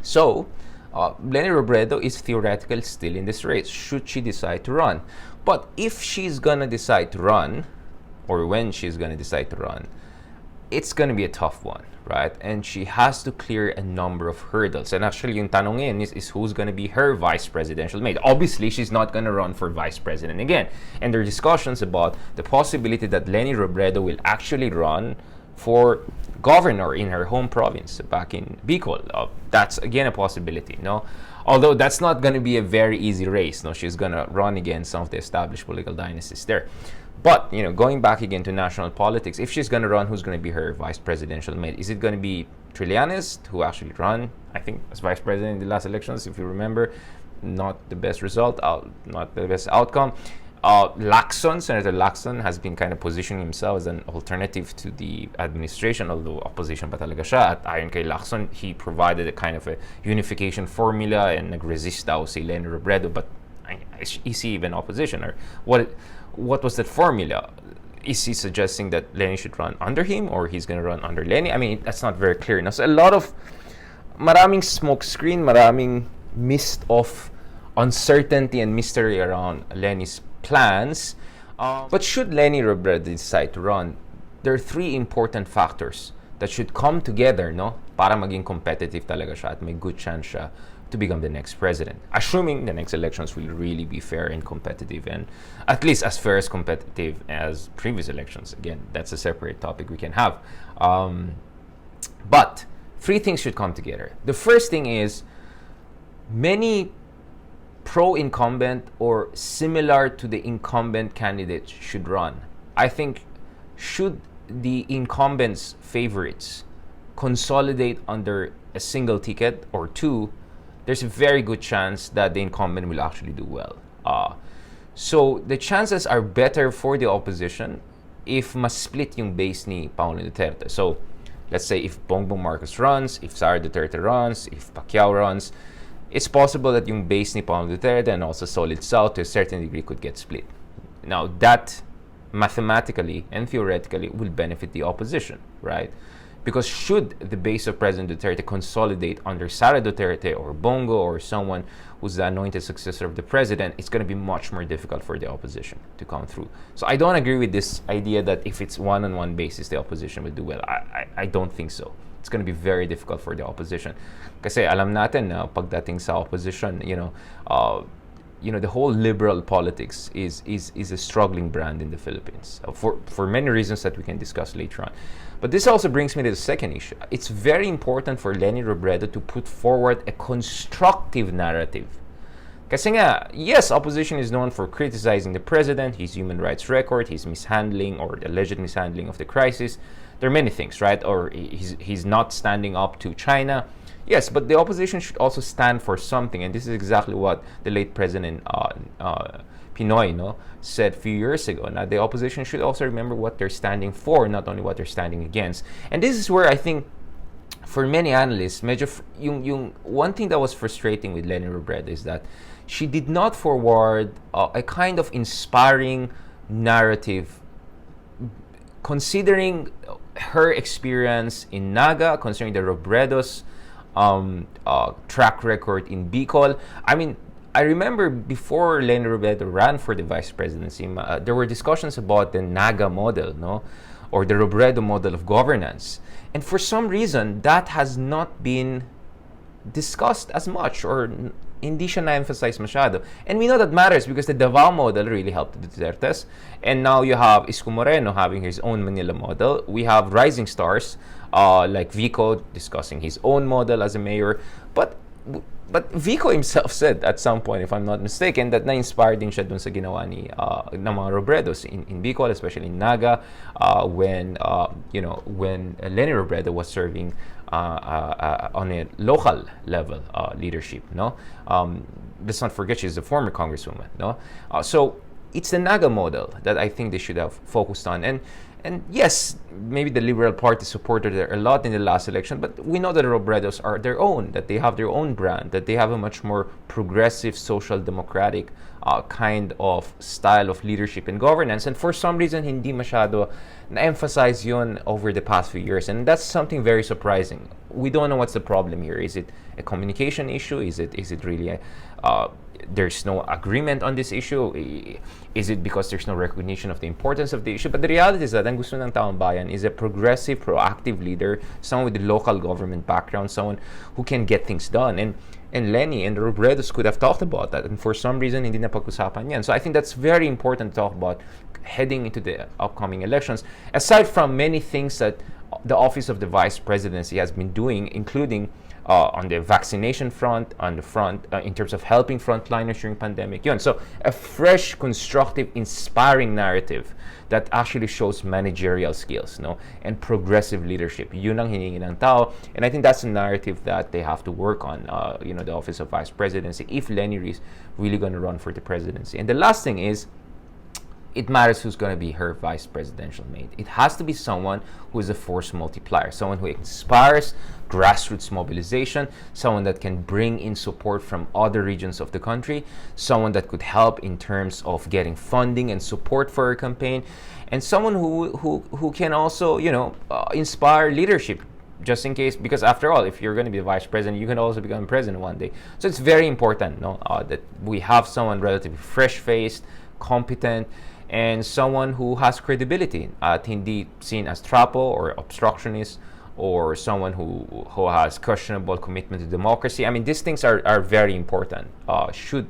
So, Leni Robredo is theoretically still in this race, should she decide to run. But if she's gonna decide to run, or when she's gonna decide to run, it's gonna be a tough one, right? And she has to clear a number of hurdles. And actually, yung tanong ngayon is who's gonna be her vice presidential mate. Obviously, she's not gonna run for vice president again. And there are discussions about the possibility that Leni Robredo will actually run for governor in her home province back in Bicol. That's again a possibility, no? Although that's not going to be a very easy race, no? She's going to run against some of the established political dynasties there. But, going back again to national politics, if she's going to run, who's going to be her vice presidential mate? Is it going to be Trillanes, who actually ran, I think, as vice president in the last elections, if you remember? Not the best result, not the best outcome. Senator Lacson has been kind of positioning himself as an alternative to the administration, although opposition pa talaga siya. At ayon kay Lacson, he provided a kind of a unification formula and nag-resist daw si Leni Robredo. But is he even opposition? Or what was that formula? Is he suggesting that Leni should run under him, or he's going to run under Leni? I mean, that's not very clear. So a lot of maraming smoke screen, maraming mist of uncertainty and mystery around Leni's plans. But should Leni Robredo decide to run, there are three important factors that should come together, no, para maging competitive talaga siya at may good chance siya to become the next president. Assuming the next elections will really be fair and competitive, and at least as fair as competitive as previous elections. Again, that's a separate topic we can have. But three things should come together. The first thing is many pro-incumbent or similar to the incumbent candidates should run. I think should the incumbent's favorites consolidate under a single ticket or two, there's a very good chance that the incumbent will actually do well. So the chances are better for the opposition if mas split yung base ni Paolo Duterte. So let's say if Bongbong Marcos runs, if Sara Duterte runs, if Pacquiao runs, it's possible that yung base ni Paolo Duterte and also Solid South to a certain degree could get split. Now, that mathematically and theoretically will benefit the opposition, right? Because should the base of President Duterte consolidate under Sara Duterte or Bongo or someone who's the anointed successor of the president, it's going to be much more difficult for the opposition to come through. So I don't agree with this idea that if it's one-on-one basis, the opposition will do well. I don't think so. It's going to be very difficult for the opposition. Kasi alam natin na pagdating sa opposition, the whole liberal politics is a struggling brand in the Philippines for many reasons that we can discuss later on. But this also brings me to the second issue. It's very important for Leni Robredo to put forward a constructive narrative. Kasi nga, yes, opposition is known for criticizing the president, his human rights record, his mishandling or alleged mishandling of the crisis. There are many things, right? Or he's not standing up to China. Yes, but the opposition should also stand for something, and this is exactly what the late President Pinoy said a few years ago. Now, the opposition should also remember what they're standing for, not only what they're standing against. And this is where I think, for many analysts, yung one thing that was frustrating with Leni Robredo is that she did not forward a kind of inspiring narrative considering her experience in Naga, considering the Robredo's track record in Bicol. I mean, I remember before Leni Robredo ran for the vice presidency, there were discussions about the Naga model, or the Robredo model of governance. And for some reason, that has not been discussed as much, or hindi siya na-emphasize masyado. And we know that matters because the Davao model really helped the Dutertes. And now you have Isko Moreno having his own Manila model. We have rising stars like Vico discussing his own model as a mayor. But Vico himself said at some point, if I'm not mistaken, that na-inspired din siya dun sa ginawa ng mga Robredos in Bicol, especially in Naga, when Leni Robredo was serving on a local level leadership. Let's not forget she's a former congresswoman. So it's the Naga model that I think they should have focused on. And yes, maybe the Liberal Party supported her a lot in the last election, but we know that the Robredos are their own, that they have their own brand, that they have a much more progressive, social democratic kind of style of leadership and governance. And for some reason, hindi masyado na-emphasize yun over the past few years. And that's something very surprising. We don't know what's the problem here. Is it a communication issue? Is it really there's no agreement on this issue? Is it because there's no recognition of the importance of the issue? But the reality is that ang gusto ng taong bayan is a progressive, proactive leader, someone with a local government background, someone who can get things done. And Leni and Robredo could have talked about that, and for some reason hindi na pag-usapan yan. So I think that's very important to talk about heading into the upcoming elections. Aside from many things that the Office of the Vice Presidency has been doing, including on the vaccination front, on the front in terms of helping frontliners during pandemic. Yun. So a fresh, constructive, inspiring narrative that actually shows managerial skills, no, and progressive leadership. Yun ang hiningi ng tao, and I think that's a narrative that they have to work on. The Office of Vice Presidency, if Leni is really going to run for the presidency. And the last thing is, it matters who's going to be her vice presidential mate. It has to be someone who is a force multiplier, someone who inspires grassroots mobilization, someone that can bring in support from other regions of the country, someone that could help in terms of getting funding and support for her campaign, and someone who can also, inspire leadership. Just in case, because after all, if you're going to be the vice president, you can also become president one day. So it's very important, that we have someone relatively fresh-faced, competent, and someone who has credibility at hindi seen as trapo or obstructionist, or someone who has questionable commitment to democracy. I mean, these things are very important. Should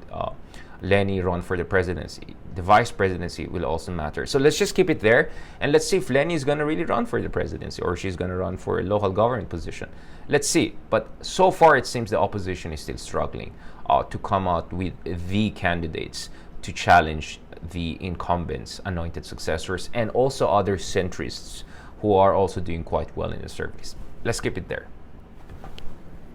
Leni run for the presidency, the vice presidency will also matter. So let's just keep it there, and let's see if Leni is going to really run for the presidency, or she's going to run for a local government position. Let's see. But so far, it seems the opposition is still struggling to come out with the candidates to challenge the incumbents, anointed successors, and also other centrists who are also doing quite well in the surveys. Let's keep it there.